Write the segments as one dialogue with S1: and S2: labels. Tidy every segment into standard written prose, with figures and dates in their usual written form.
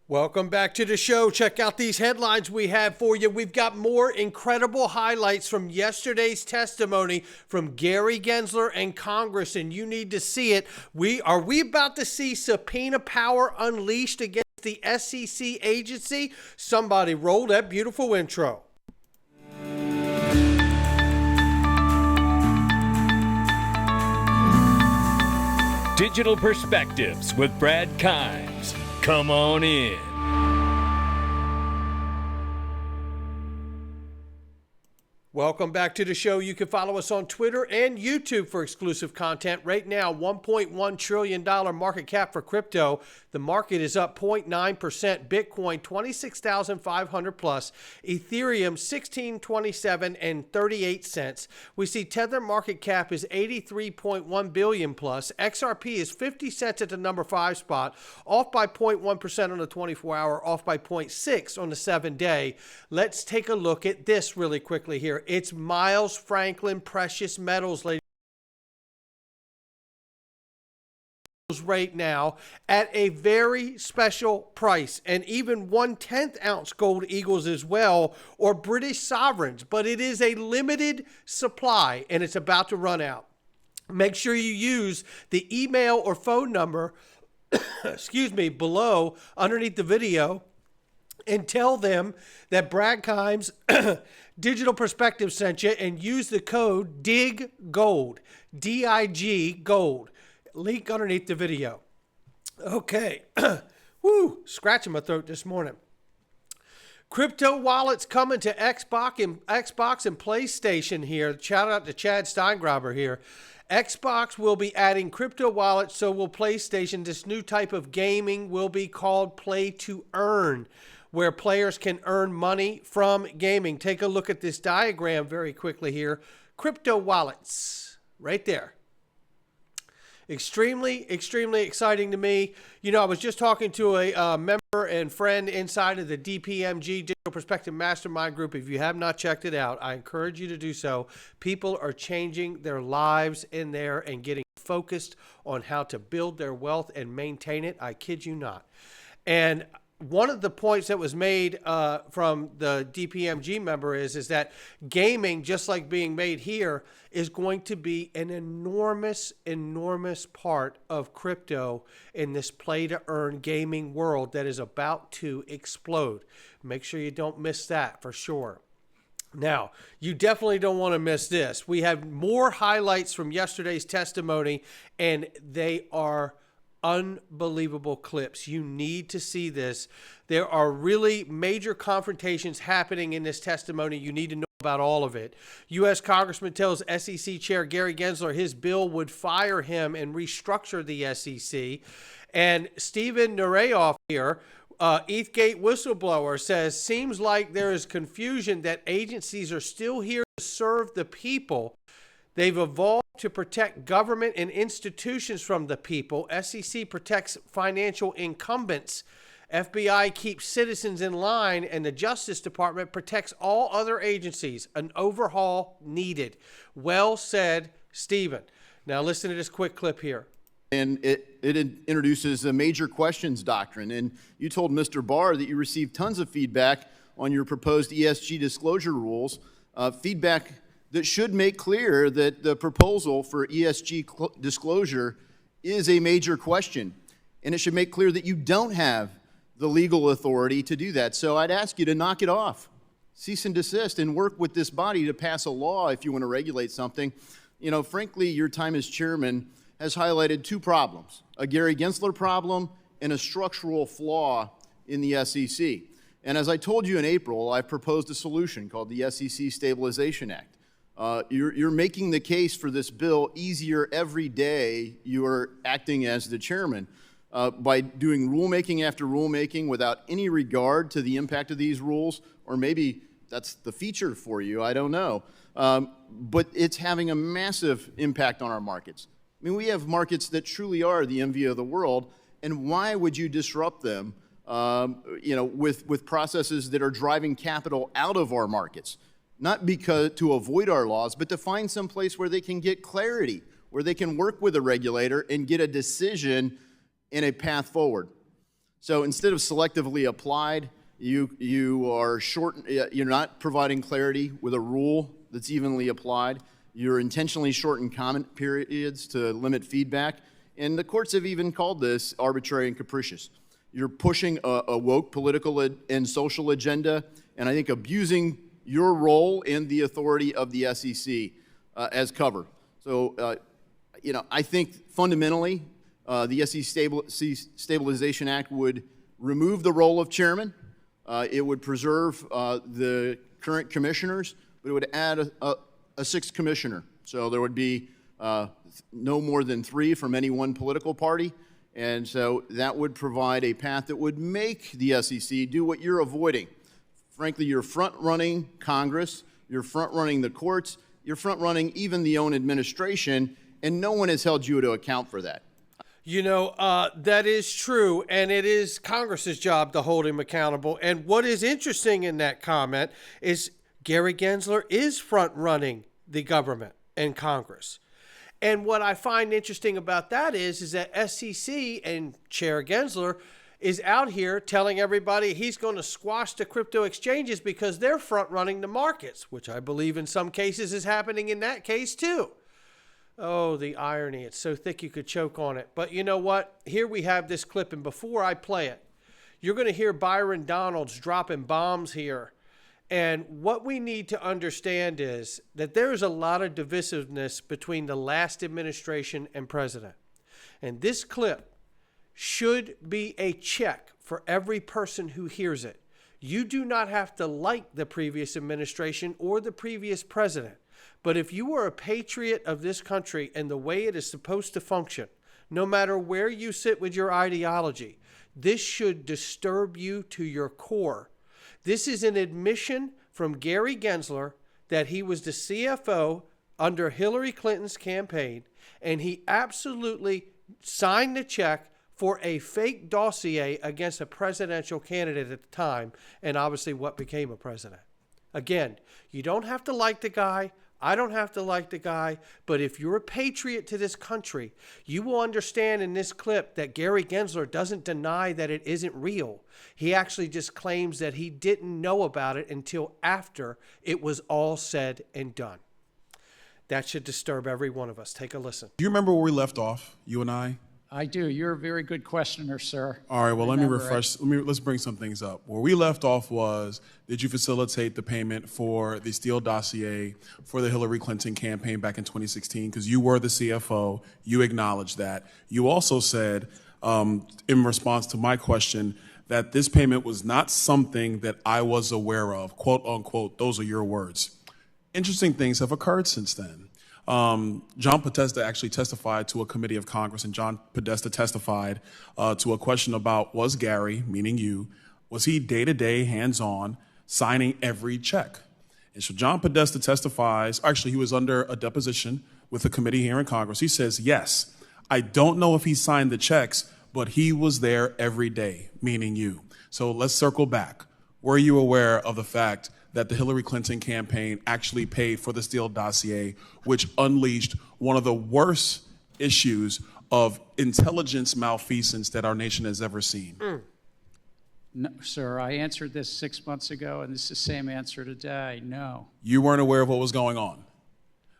S1: Welcome back to the show. Check out these headlines we have for you. We've got more incredible highlights from yesterday's testimony from Gary Gensler and Congress, and you need to see it. Are we about to see subpoena power unleashed against the SEC agency? Somebody roll that beautiful intro.
S2: Digital Perspectives with Brad Kimes. Come on in.
S1: Welcome back to the show. You can follow us on Twitter and YouTube for exclusive content. Right now, $1.1 trillion market cap for crypto. The market is up 0.9%. Bitcoin, 26,500 plus. Ethereum, 1627 and 38 cents. We see Tether market cap is 83.1 billion plus. XRP is 50 cents at the number 5 spot, off by 0.1% on the 24-hour, off by 0.6 on the 7-day. Let's take a look at this really quickly here. It's Miles Franklin Precious Metals, ladies. Right now at a very special price, and even 1/10 ounce gold eagles as well, or British sovereigns, but it is a limited supply and it's about to run out. Make sure you use the email or phone number below underneath the video and tell them that Brad Kimes Digital Perspective sent you, and use the code DIGGOLD, D-I-G gold. Link underneath the video. Okay. Woo, scratching my throat this morning. Crypto wallets coming to Xbox and PlayStation here. Shout out to Chad Steingraber here. Xbox will be adding crypto wallets, so will PlayStation. This new type of gaming will be called play to earn, where players can earn money from gaming. Take a look at this diagram very quickly here. Crypto wallets, right there. Extremely, extremely exciting to me. You know, I was just talking to a member and friend inside of the DPMG, Digital Perspective Mastermind group. If you have not checked it out, I encourage you to do so. People are changing their lives in there and getting focused on how to build their wealth and maintain it. I kid you not. And one of the points that was made from the DPMG member is that gaming, just like being made here, is going to be an enormous, enormous part of crypto in this play-to-earn gaming world that is about to explode. Make sure you don't miss that for sure. Now, you definitely don't want to miss this. We have more highlights from yesterday's testimony, and they are unbelievable clips. You need to see this. There are really major confrontations happening in this testimony. You need to know about all of it. U.S. Congressman tells SEC Chair Gary Gensler his bill would fire him and restructure the SEC. And Stephen Nureyoff here, ETHgate whistleblower, says, seems like there is confusion that agencies are still here to serve the people. They've evolved to protect government and institutions from the people. SEC protects financial incumbents. FBI keeps citizens in line, and the Justice Department protects all other agencies. An overhaul needed. Well said, Stephen. Now listen to this quick clip here.
S3: And it introduces a major questions doctrine. And you told Mr. Barr that you received tons of feedback on your proposed ESG disclosure rules, feedback that should make clear that the proposal for ESG disclosure is a major question. And it should make clear that you don't have the legal authority to do that. So I'd ask you to knock it off. Cease and desist and work with this body to pass a law if you want to regulate something. You know, frankly, your time as chairman has highlighted two problems, a Gary Gensler problem and a structural flaw in the SEC. And as I told you in April, I proposed a solution called the SEC Stabilization Act. You're making the case for this bill easier every day you are acting as the chairman by doing rulemaking after rulemaking without any regard to the impact of these rules, or maybe that's the feature for you, I don't know. But it's having a massive impact on our markets. I mean, we have markets that truly are the envy of the world, and why would you disrupt them with processes that are driving capital out of our markets? Not because to avoid our laws, but to find some place where they can get clarity, where they can work with a regulator and get a decision in a path forward. So instead of selectively applied, you are you're not providing clarity with a rule that's evenly applied. You're intentionally shortened comment periods to limit feedback. And the courts have even called this arbitrary and capricious. You're pushing a woke political and social agenda, and I think abusing your role and the authority of the SEC as cover. So, I think fundamentally, the SEC Stabilization Act would remove the role of chairman. It would preserve the current commissioners, but it would add a sixth commissioner. So there would be no more than 3 from any one political party. And so that would provide a path that would make the SEC do what you're avoiding. Frankly, you're front-running Congress, you're front-running the courts, you're front-running even the own administration, and no one has held you to account for that.
S1: That is true, and it is Congress's job to hold him accountable. And what is interesting in that comment is Gary Gensler is front-running the government and Congress. And what I find interesting about that is that SEC and Chair Gensler is out here telling everybody he's going to squash the crypto exchanges because they're front-running the markets, which I believe in some cases is happening in that case too. Oh, the irony. It's so thick you could choke on it. But you know what? Here we have this clip, and before I play it, you're going to hear Byron Donalds dropping bombs here. And what we need to understand is that there is a lot of divisiveness between the last administration and president. And this clip should be a check for every person who hears it. You do not have to like the previous administration or the previous president. But if you are a patriot of this country and the way it is supposed to function, no matter where you sit with your ideology, this should disturb you to your core. This is an admission from Gary Gensler that he was the CFO under Hillary Clinton's campaign, and he absolutely signed the check for a fake dossier against a presidential candidate at the time, and obviously what became a president. Again, you don't have to like the guy. I don't have to like the guy, but if you're a patriot to this country, you will understand in this clip that Gary Gensler doesn't deny that it isn't real. He actually just claims that he didn't know about it until after it was all said and done. That should disturb every one of us. Take a listen.
S4: Do you remember where we left off, you and I?
S5: I do. You're a very good questioner, sir.
S4: All right, well, let me refresh. Let's bring some things up. Where we left off was, did you facilitate the payment for the Steele dossier for the Hillary Clinton campaign back in 2016? Because you were the CFO. You acknowledged that. You also said, in response to my question, that this payment was not something that I was aware of, quote unquote. Those are your words. Interesting things have occurred since then. John Podesta actually testified to a committee of Congress, and John Podesta testified to a question about, was Gary, meaning you, was he day-to-day, hands-on, signing every check? And so John Podesta testifies, actually he was under a deposition with a committee here in Congress. He says, yes, I don't know if he signed the checks, but he was there every day, meaning you. So let's circle back. Were you aware of the fact that the Hillary Clinton campaign actually paid for the Steele dossier, which unleashed one of the worst issues of intelligence malfeasance that our nation has ever seen?
S5: No, sir, I answered this 6 months ago, and this is the same answer today. No.
S4: You weren't aware of what was going on?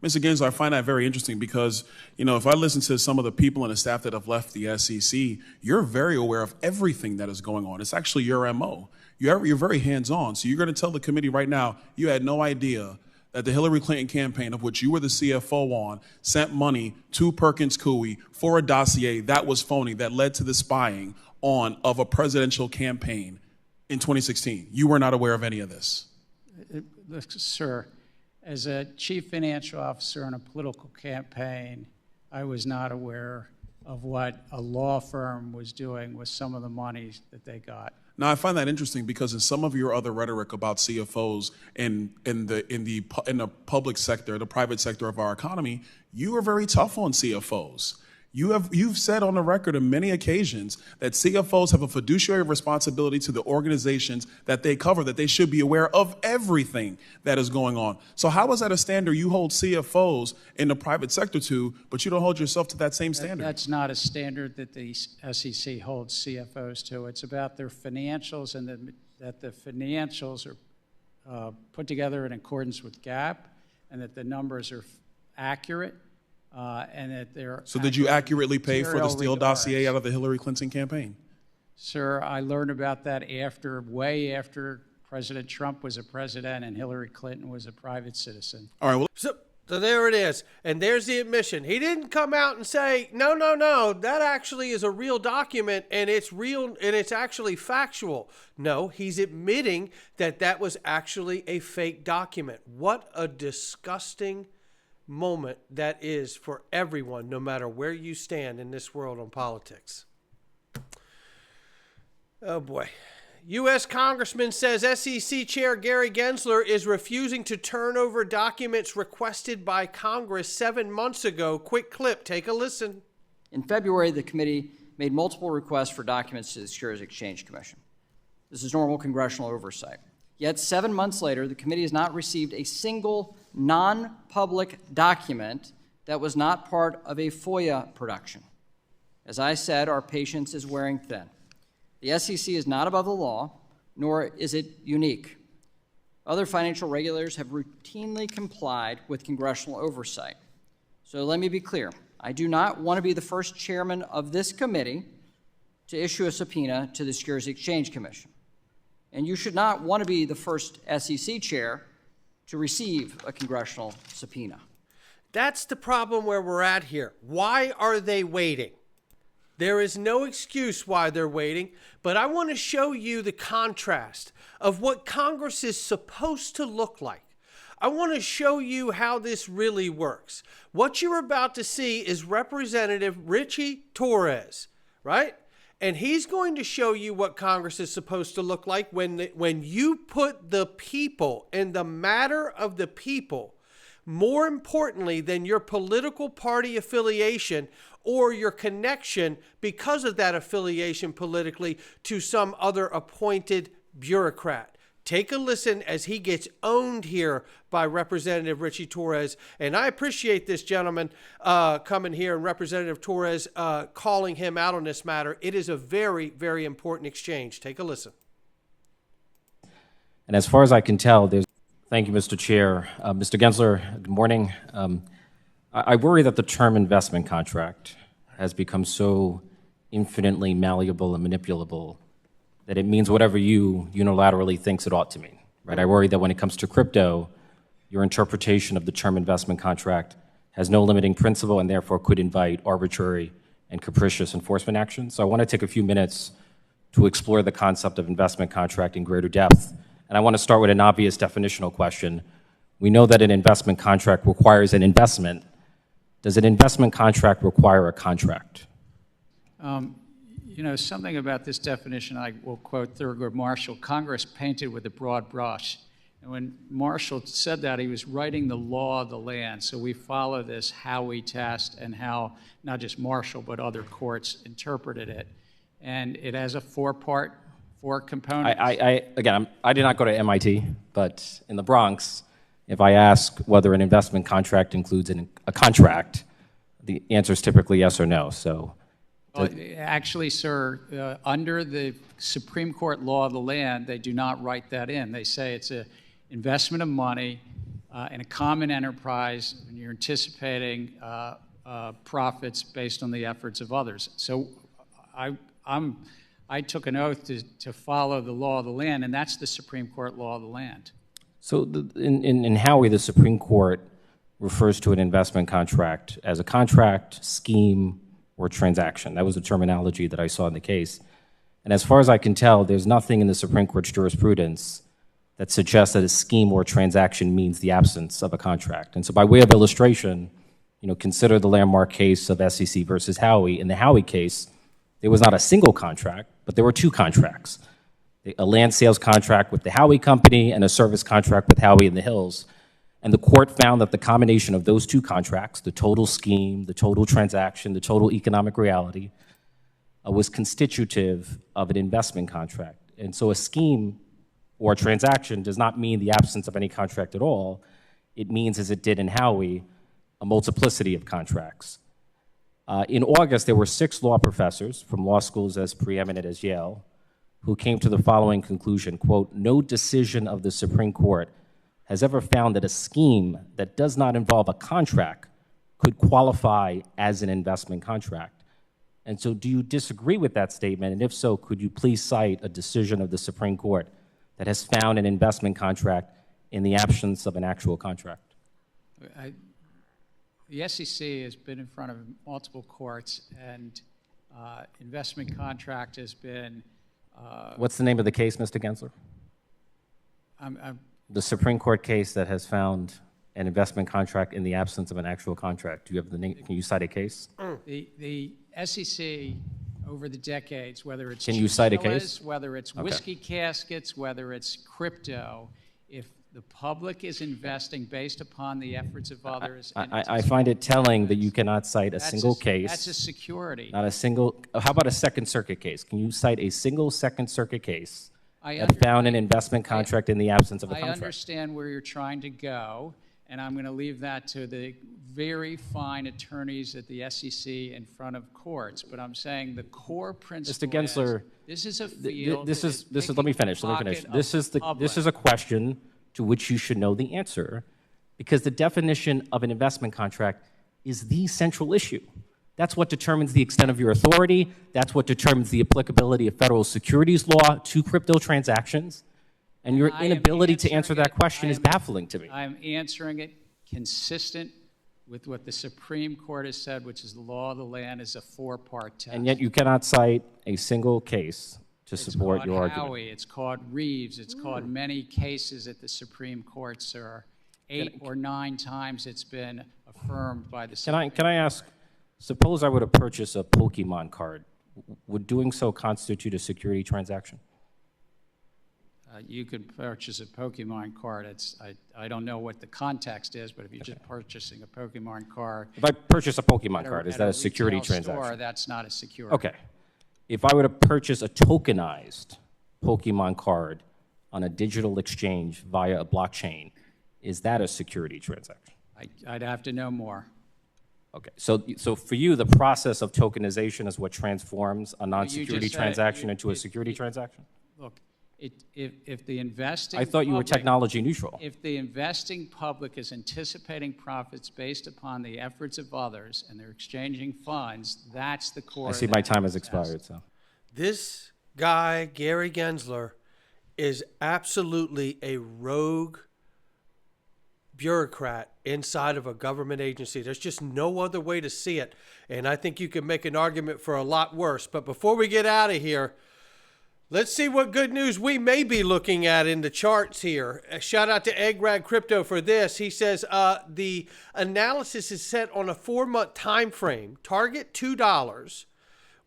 S4: Mr. Gensler, I find that very interesting because, if I listen to some of the people and the staff that have left the SEC, you're very aware of everything that is going on. It's actually your MO. You're very hands-on. So you're going to tell the committee right now you had no idea that the Hillary Clinton campaign, of which you were the CFO on, sent money to Perkins Coie for a dossier that was phony, that led to the spying of a presidential campaign in 2016. You were not aware of any of this?
S5: Sir, as a chief financial officer in a political campaign, I was not aware of what a law firm was doing with some of the monies that they got.
S4: Now, I find that interesting because in some of your other rhetoric about CFOs in the public sector, the private sector of our economy, you are very tough on CFOs. You've said on the record on many occasions that CFOs have a fiduciary responsibility to the organizations that they cover, that they should be aware of everything that is going on. So how is that a standard you hold CFOs in the private sector to, but you don't hold yourself to that same standard?
S5: That's not a standard that the SEC holds CFOs to. It's about their financials and that the financials are put together in accordance with GAAP and that the numbers are accurate. And that they're
S4: So did you accurately pay for the
S5: material
S4: Steele
S5: regards.
S4: dossier out of the Hillary Clinton campaign?
S5: Sir, I learned about that way after President Trump was a president and Hillary Clinton was a private citizen.
S4: All right, well,
S1: So there it is. And there's the admission. He didn't come out and say, no, that actually is a real document and it's real and it's actually factual. No, he's admitting that that was actually a fake document. What a disgusting moment that is for everyone, no matter where you stand in this world on politics. Oh boy. U.S. Congressman says SEC Chair Gary Gensler is refusing to turn over documents requested by Congress 7 months ago. Quick clip, take a listen.
S6: In February, the committee made multiple requests for documents to the Securities Exchange Commission. This is normal congressional oversight. Yet 7 months later, the committee has not received a single non-public document that was not part of a FOIA production. As I said, our patience is wearing thin. The SEC is not above the law, nor is it unique. Other financial regulators have routinely complied with congressional oversight. So let me be clear. I do not want to be the first chairman of this committee to issue a subpoena to the Securities Exchange Commission. And you should not want to be the first SEC chair to receive a congressional subpoena.
S1: That's the problem where we're at here. Why are they waiting? There is no excuse why they're waiting, but I want to show you the contrast of what Congress is supposed to look like. I want to show you how this really works. What you're about to see is Representative Richie Torres, right? And he's going to show you what Congress is supposed to look like when you put the people and the matter of the people more importantly than your political party affiliation or your connection because of that affiliation politically to some other appointed bureaucrat. Take a listen as he gets owned here by Representative Richie Torres. And I appreciate this gentleman coming here and Representative Torres calling him out on this matter. It is a very, very important exchange. Take a listen.
S7: And as far as I can tell, thank you, Mr. Chair. Mr. Gensler, good morning. I worry that the term investment contract has become so infinitely malleable and manipulable that it means whatever you unilaterally thinks it ought to mean, right? I worry that when it comes to crypto, your interpretation of the term investment contract has no limiting principle and therefore could invite arbitrary and capricious enforcement action. So I want to take a few minutes to explore the concept of investment contract in greater depth. And I want to start with an obvious definitional question. We know that an investment contract requires an investment. Does an investment contract require a contract?
S5: You know, something about this definition, I will quote Thurgood Marshall, Congress painted with a broad brush. And when Marshall said that, he was writing the law of the land. So we follow this Howey test and how not just Marshall, but other courts interpreted it. And it has a four components.
S7: Again, I did not go to MIT, but in the Bronx, if I ask whether an investment contract includes a contract, the answer is typically yes or no. So.
S5: Well, actually, sir, under the Supreme Court law of the land, they do not write that in. They say it's an investment of money in a common enterprise, and you're anticipating profits based on the efforts of others. So I took an oath to follow the law of the land, and that's the Supreme Court law of the land.
S7: So in Howey, the Supreme Court refers to an investment contract as a contract, scheme, or transaction. That was the terminology that I saw in the case. And as far as I can tell, there's nothing in the Supreme Court's jurisprudence that suggests that a scheme or transaction means the absence of a contract. And so by way of illustration, consider the landmark case of SEC versus Howey. In the Howey case, there was not a single contract, but there were two contracts. A land sales contract with the Howey company and a service contract with Howey in the Hills. And the court found that the combination of those two contracts, the total scheme, the total transaction, the total economic reality, was constitutive of an investment contract. And so a scheme or a transaction does not mean the absence of any contract at all. It means, as it did in Howey, a multiplicity of contracts. In August, there were 6 law professors from law schools as preeminent as Yale who came to the following conclusion, quote, "No decision of the Supreme Court has ever found that a scheme that does not involve a contract could qualify as an investment contract." And so do you disagree with that statement? And if so, could you please cite a decision of the Supreme Court that has found an investment contract in the absence of an actual contract?
S5: The SEC has been in front of multiple courts, and investment contract has been...
S7: What's the name of the case, Mr. Gensler? The Supreme Court case that has found an investment contract in the absence of an actual contract. Do you have the name? Can you cite a case?
S5: The SEC, over the decades, whether it's
S7: Can you cite a case?
S5: chinchillas, whether it's whiskey caskets, whether it's crypto, if the public is investing based upon the efforts of others...
S7: I find it telling that you cannot cite a single case.
S5: That's a security.
S7: Not a single... How about a Second Circuit case? Can you cite a single Second Circuit case that found an investment contract in the absence of a contract?
S5: I understand where you're trying to go, and I'm going to leave that to the very fine attorneys at the SEC in front of courts. But I'm saying the core principle
S7: Mr. Gensler,
S5: this is a field...
S7: This is. Let me finish. This is a question to which you should know the answer, because the definition of an investment contract is the central issue. That's what determines the extent of your authority. That's what determines the applicability of federal securities law to crypto transactions. And your inability to answer that question is baffling to me.
S5: I'm answering it consistent with what the Supreme Court has said, which is the law of the land is a 4-part test.
S7: And yet you cannot cite a single case to support your argument.
S5: Howey, it's called Reeves, it's called many cases at the Supreme Court, sir. 8 or 9 times it's been affirmed by the Supreme Court.
S7: Can I ask, suppose I were to purchase a Pokemon card. Would doing so constitute a security transaction?
S5: You could purchase a Pokemon card. I don't know what the context is, but if you're just purchasing a Pokemon card...
S7: If I purchase a Pokemon card, is that a security transaction?
S5: Store, that's not a security.
S7: Okay. If I were to purchase a tokenized Pokemon card on a digital exchange via a blockchain, is that a security transaction?
S5: I'd have to know more.
S7: Okay. So for you, the process of tokenization is what transforms a non-security transaction into a security transaction?
S5: Look, if the investing...
S7: I thought you were technology neutral.
S5: If the investing public is anticipating profits based upon the efforts of others and they're exchanging funds, that's the core...
S7: I see my time has expired, so...
S1: This guy, Gary Gensler, is absolutely a rogue bureaucrat inside of a government agency. There's just no other way to see it. And I think you can make an argument for a lot worse. But before we get out of here, let's see what good news we may be looking at in the charts here. A shout out to Eggrad Crypto for this. He says the analysis is set on a 4-month time frame. Target $2.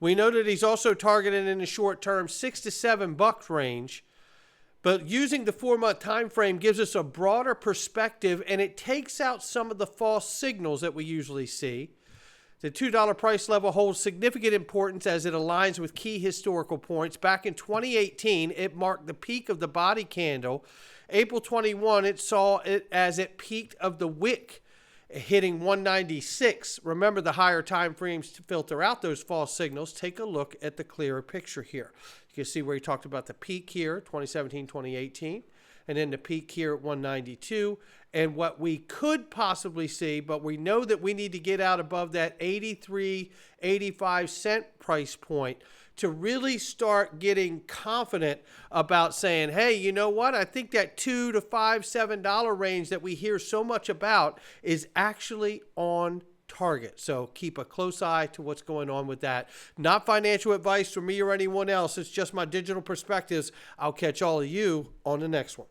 S1: We know that he's also targeted in the short term $6 to $7 range. But using the 4-month time frame gives us a broader perspective, and it takes out some of the false signals that we usually see. The $2 price level holds significant importance as it aligns with key historical points. Back in 2018, it marked the peak of the body candle. April 21, it saw it as it peaked of the wick, hitting 196. Remember, the higher time frames to filter out those false signals. Take a look at the clearer picture here. You can see where he talked about the peak here, 2017, 2018, and then the peak here at 192. And what we could possibly see, but we know that we need to get out above that 83, 85 cent price point to really start getting confident about saying, hey, you know what? I think that $2 to $5, $7 range that we hear so much about is actually on target. So keep a close eye to what's going on with that. Not financial advice from me or anyone else. It's just my digital perspectives. I'll catch all of you on the next one.